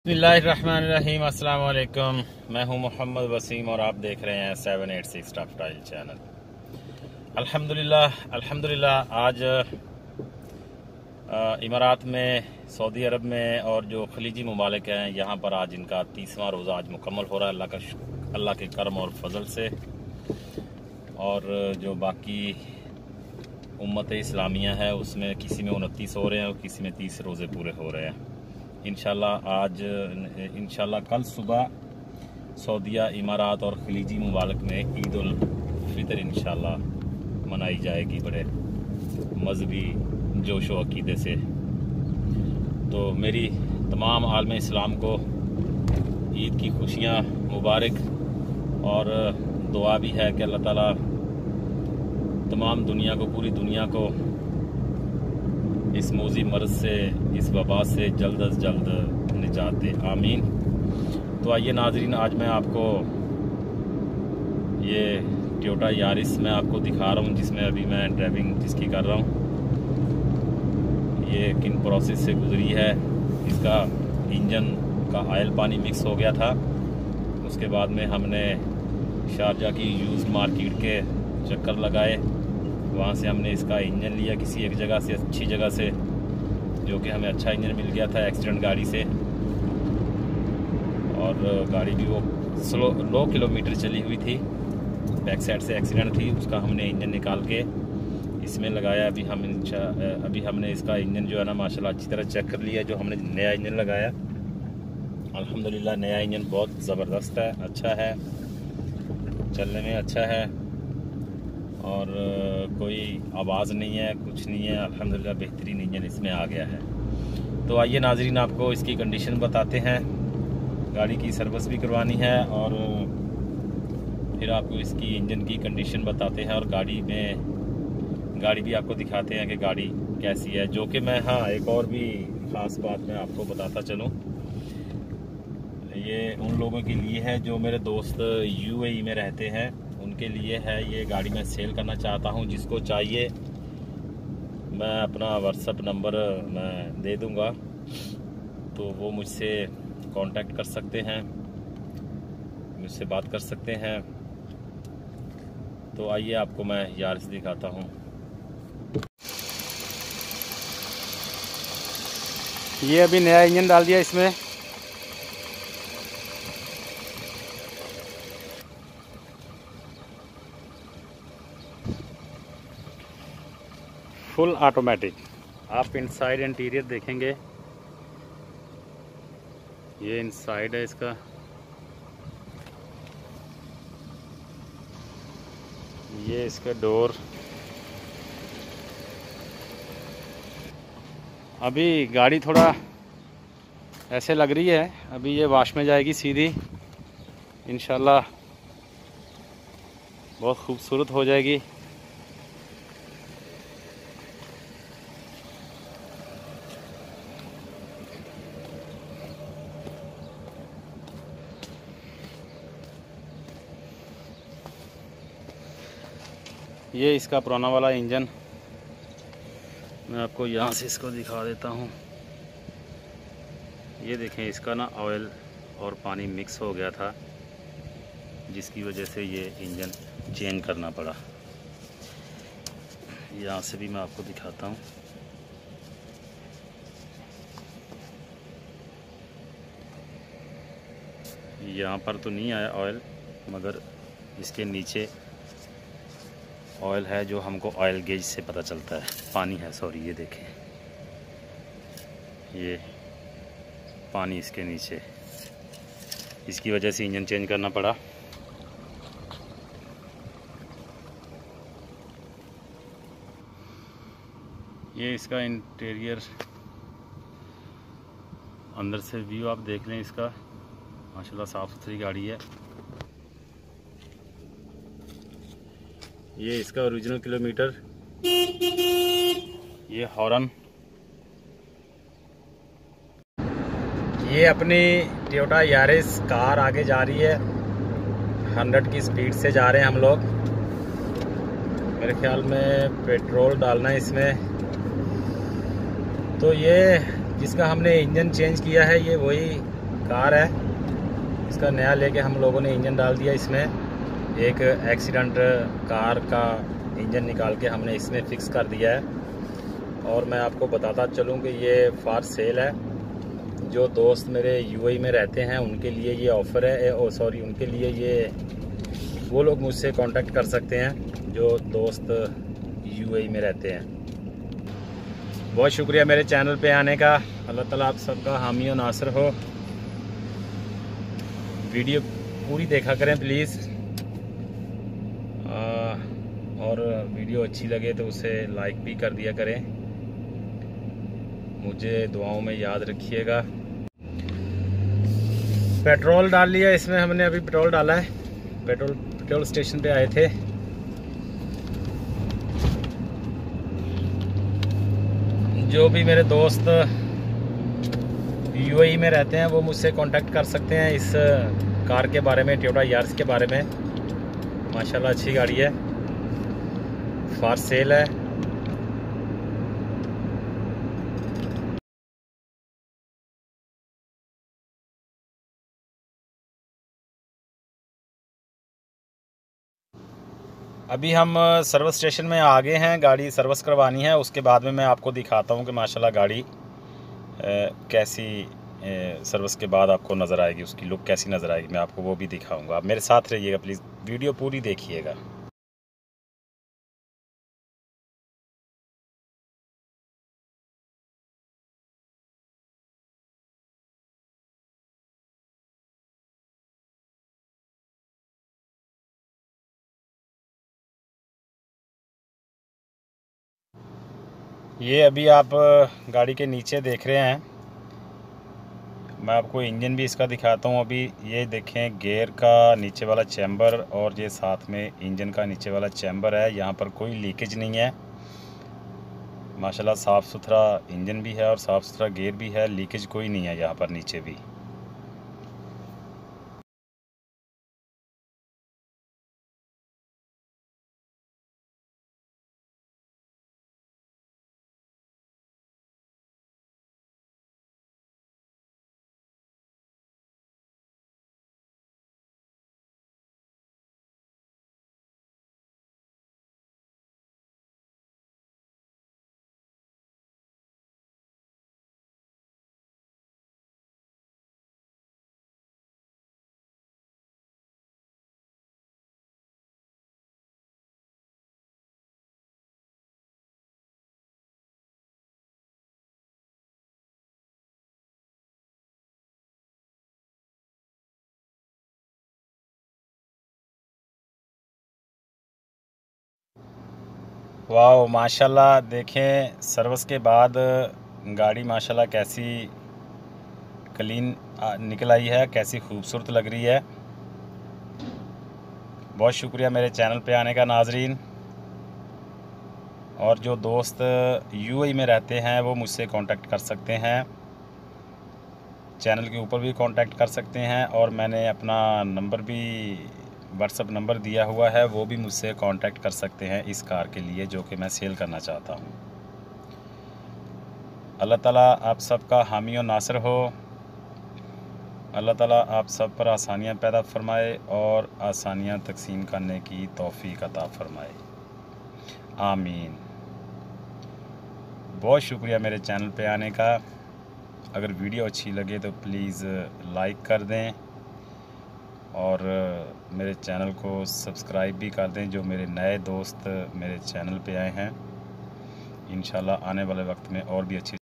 बिस्मिल्लाहिर्रहमानिर्रहीम। अस्सलाम वालेकुम। मैं हूं मोहम्मद वसीम और आप देख रहे हैं 786 टॉकटाइल चैनल। अल्हम्दुलिल्लाह आज इमारात में, सऊदी अरब में और जो खलीजी ममालिक हैं यहाँ पर आज इनका 30वां रोज़ा आज मुकम्मल हो रहा है अल्लाह के करम और फजल से। और जो बाकी उम्मत इस्लामिया है उसमें किसी में 29 हो रहे हैं और किसी में 30 रोज़े पूरे हो रहे हैं। इंशाल्लाह कल सुबह सऊदिया, इमारात और खलीजी ममालिक में ईद उल फितर इंशाल्लाह मनाई जाएगी बड़े मजहबी जोश व अकीदे से। तो मेरी तमाम आलम इस्लाम को ईद की खुशियाँ मुबारक और दुआ भी है कि अल्लाह ताला तमाम दुनिया को, पूरी दुनिया को इस मौजी मर्ज से, इस वबा से जल्द अज जल्द निजात दे, आमीन। तो आइए नाजरीन, आज मैं आपको ये टोयोटा यारिस मैं आपको दिखा रहा हूँ जिसमें अभी मैं ड्राइविंग जिसकी कर रहा हूँ। ये किन प्रोसेस से गुजरी है। इसका इंजन का ऑयल पानी मिक्स हो गया था। उसके बाद में हमने शारजा की यूज्ड मार्केट के चक्कर लगाए। वहाँ से हमने इसका इंजन लिया किसी एक जगह से, अच्छी जगह से, जो कि हमें अच्छा इंजन मिल गया था एक्सीडेंट गाड़ी से। और गाड़ी भी वो लो किलोमीटर चली हुई थी, बैक साइड से एक्सीडेंट थी। उसका हमने इंजन निकाल के इसमें लगाया। अभी हमने इसका इंजन जो है ना माशाल्लाह अच्छी तरह चेक कर लिया। जो हमने नया इंजन लगाया अल्हम्दुलिल्लाह, नया इंजन बहुत ज़बरदस्त है, अच्छा है, चलने में अच्छा है और कोई आवाज़ नहीं है, कुछ नहीं है। अल्हम्दुलिल्लाह बेहतरीन इंजन इसमें आ गया है। तो आइए नाजरीन, आपको इसकी कंडीशन बताते हैं। गाड़ी की सर्विस भी करवानी है और फिर आपको इसकी इंजन की कंडीशन बताते हैं और गाड़ी भी आपको दिखाते हैं कि गाड़ी कैसी है। जो कि मैं एक और भी ख़ास बात मैं आपको बताता चलूँ। ये उन लोगों के लिए है जो मेरे दोस्त UAE में रहते हैं, उनके लिए है। ये गाड़ी मैं सेल करना चाहता हूँ। जिसको चाहिए मैं अपना व्हाट्सएप नंबर मैं दे दूँगा, तो वो मुझसे कांटेक्ट कर सकते हैं, मुझसे बात कर सकते हैं। तो आइए आपको मैं यारिस दिखाता हूँ। ये अभी नया इंजन डाल दिया इसमें। Full automatic. आप इनसाइड इंटीरियर देखेंगे, ये इनसाइड है इसका। ये इसका डोर। अभी गाड़ी थोड़ा ऐसे लग रही है, अभी ये वॉश में जाएगी सीधी, इंशाल्लाह बहुत खूबसूरत हो जाएगी। ये इसका पुराना वाला इंजन मैं आपको यहाँ से इसको दिखा देता हूँ। ये देखें, इसका ना ऑयल और पानी मिक्स हो गया था, जिसकी वजह से ये इंजन चेंज करना पड़ा। यहाँ से भी मैं आपको दिखाता हूँ। यहाँ पर तो नहीं आया ऑयल, मगर इसके नीचे ऑयल है जो हमको ऑयल गेज से पता चलता है। पानी है, सॉरी, ये देखें, ये पानी इसके नीचे, इसकी वजह से इंजन चेंज करना पड़ा। ये इसका इंटीरियर अंदर से व्यू आप देख लें इसका, माशाल्लाह साफ़ सुथरी गाड़ी है। ये इसका ओरिजिनल किलोमीटर, ये हॉर्न। ये अपनी टोयोटा यारिस कार आगे जा रही है, 100 की स्पीड से जा रहे हैं हम लोग। मेरे ख्याल में पेट्रोल डालना है इसमें। तो ये जिसका हमने इंजन चेंज किया है, ये वही कार है, इसका नया लेके हम लोगों ने इंजन डाल दिया इसमें। एक एक्सीडेंट कार का इंजन निकाल के हमने इसमें फिक्स कर दिया है। और मैं आपको बताता चलूँ कि ये फॉर सेल है। जो दोस्त मेरे यूएई में रहते हैं उनके लिए ये ऑफ़र है। उनके लिए ये वो लोग मुझसे कांटेक्ट कर सकते हैं जो दोस्त यूएई में रहते हैं। बहुत शुक्रिया मेरे चैनल पे आने का। अल्लाह ताला आप सबका हामी और नासर हो। वीडियो पूरी देखा करें प्लीज़, और वीडियो अच्छी लगे तो उसे लाइक भी कर दिया करें। मुझे दुआओं में याद रखिएगा। पेट्रोल डाल लिया इसमें हमने, अभी पेट्रोल डाला है। पेट्रोल स्टेशन पे आए थे। जो भी मेरे दोस्त यूएई में रहते हैं वो मुझसे कांटेक्ट कर सकते हैं इस कार के बारे में, टोयोटा यारिस के बारे में। माशाल्लाह अच्छी गाड़ी है, फॉर सेल है। अभी हम सर्विस स्टेशन में आ गए हैं, गाड़ी सर्विस करवानी है। उसके बाद में मैं आपको दिखाता हूँ कि माशाल्लाह गाड़ी कैसी सर्विस के बाद आपको नज़र आएगी, उसकी लुक कैसी नज़र आएगी, मैं आपको वो भी दिखाऊंगा। आप मेरे साथ रहिएगा प्लीज़, वीडियो पूरी देखिएगा। ये अभी आप गाड़ी के नीचे देख रहे हैं, मैं आपको इंजन भी इसका दिखाता हूँ। अभी ये देखें, गियर का नीचे वाला चैम्बर और ये साथ में इंजन का नीचे वाला चैम्बर है। यहाँ पर कोई लीकेज नहीं है। माशाल्लाह साफ़ सुथरा इंजन भी है और साफ़ सुथरा गियर भी है, लीकेज कोई नहीं है यहाँ पर नीचे भी। वाह माशाल्लाह, देखें सर्विस के बाद गाड़ी माशाल्लाह कैसी क्लीन निकल आई है, कैसी खूबसूरत लग रही है। बहुत शुक्रिया मेरे चैनल पे आने का नाजरीन। और जो दोस्त यूएई में रहते हैं वो मुझसे कांटेक्ट कर सकते हैं, चैनल के ऊपर भी कांटेक्ट कर सकते हैं। और मैंने अपना नंबर भी, व्हाट्सएप नंबर दिया हुआ है, वो भी मुझसे कांटेक्ट कर सकते हैं इस कार के लिए जो कि मैं सेल करना चाहता हूँ। अल्लाह ताला आप सबका हामी और नासर हो। अल्लाह ताला आप सब पर आसानियाँ पैदा फरमाए और आसानियाँ तकसीम करने की तौफीक अता फरमाए, आमीन। बहुत शुक्रिया मेरे चैनल पे आने का। अगर वीडियो अच्छी लगे तो प्लीज़ लाइक कर दें और मेरे चैनल को सब्सक्राइब भी कर दें। जो मेरे नए दोस्त मेरे चैनल पे आए हैं, इंशाल्लाह आने वाले वक्त में और भी अच्छी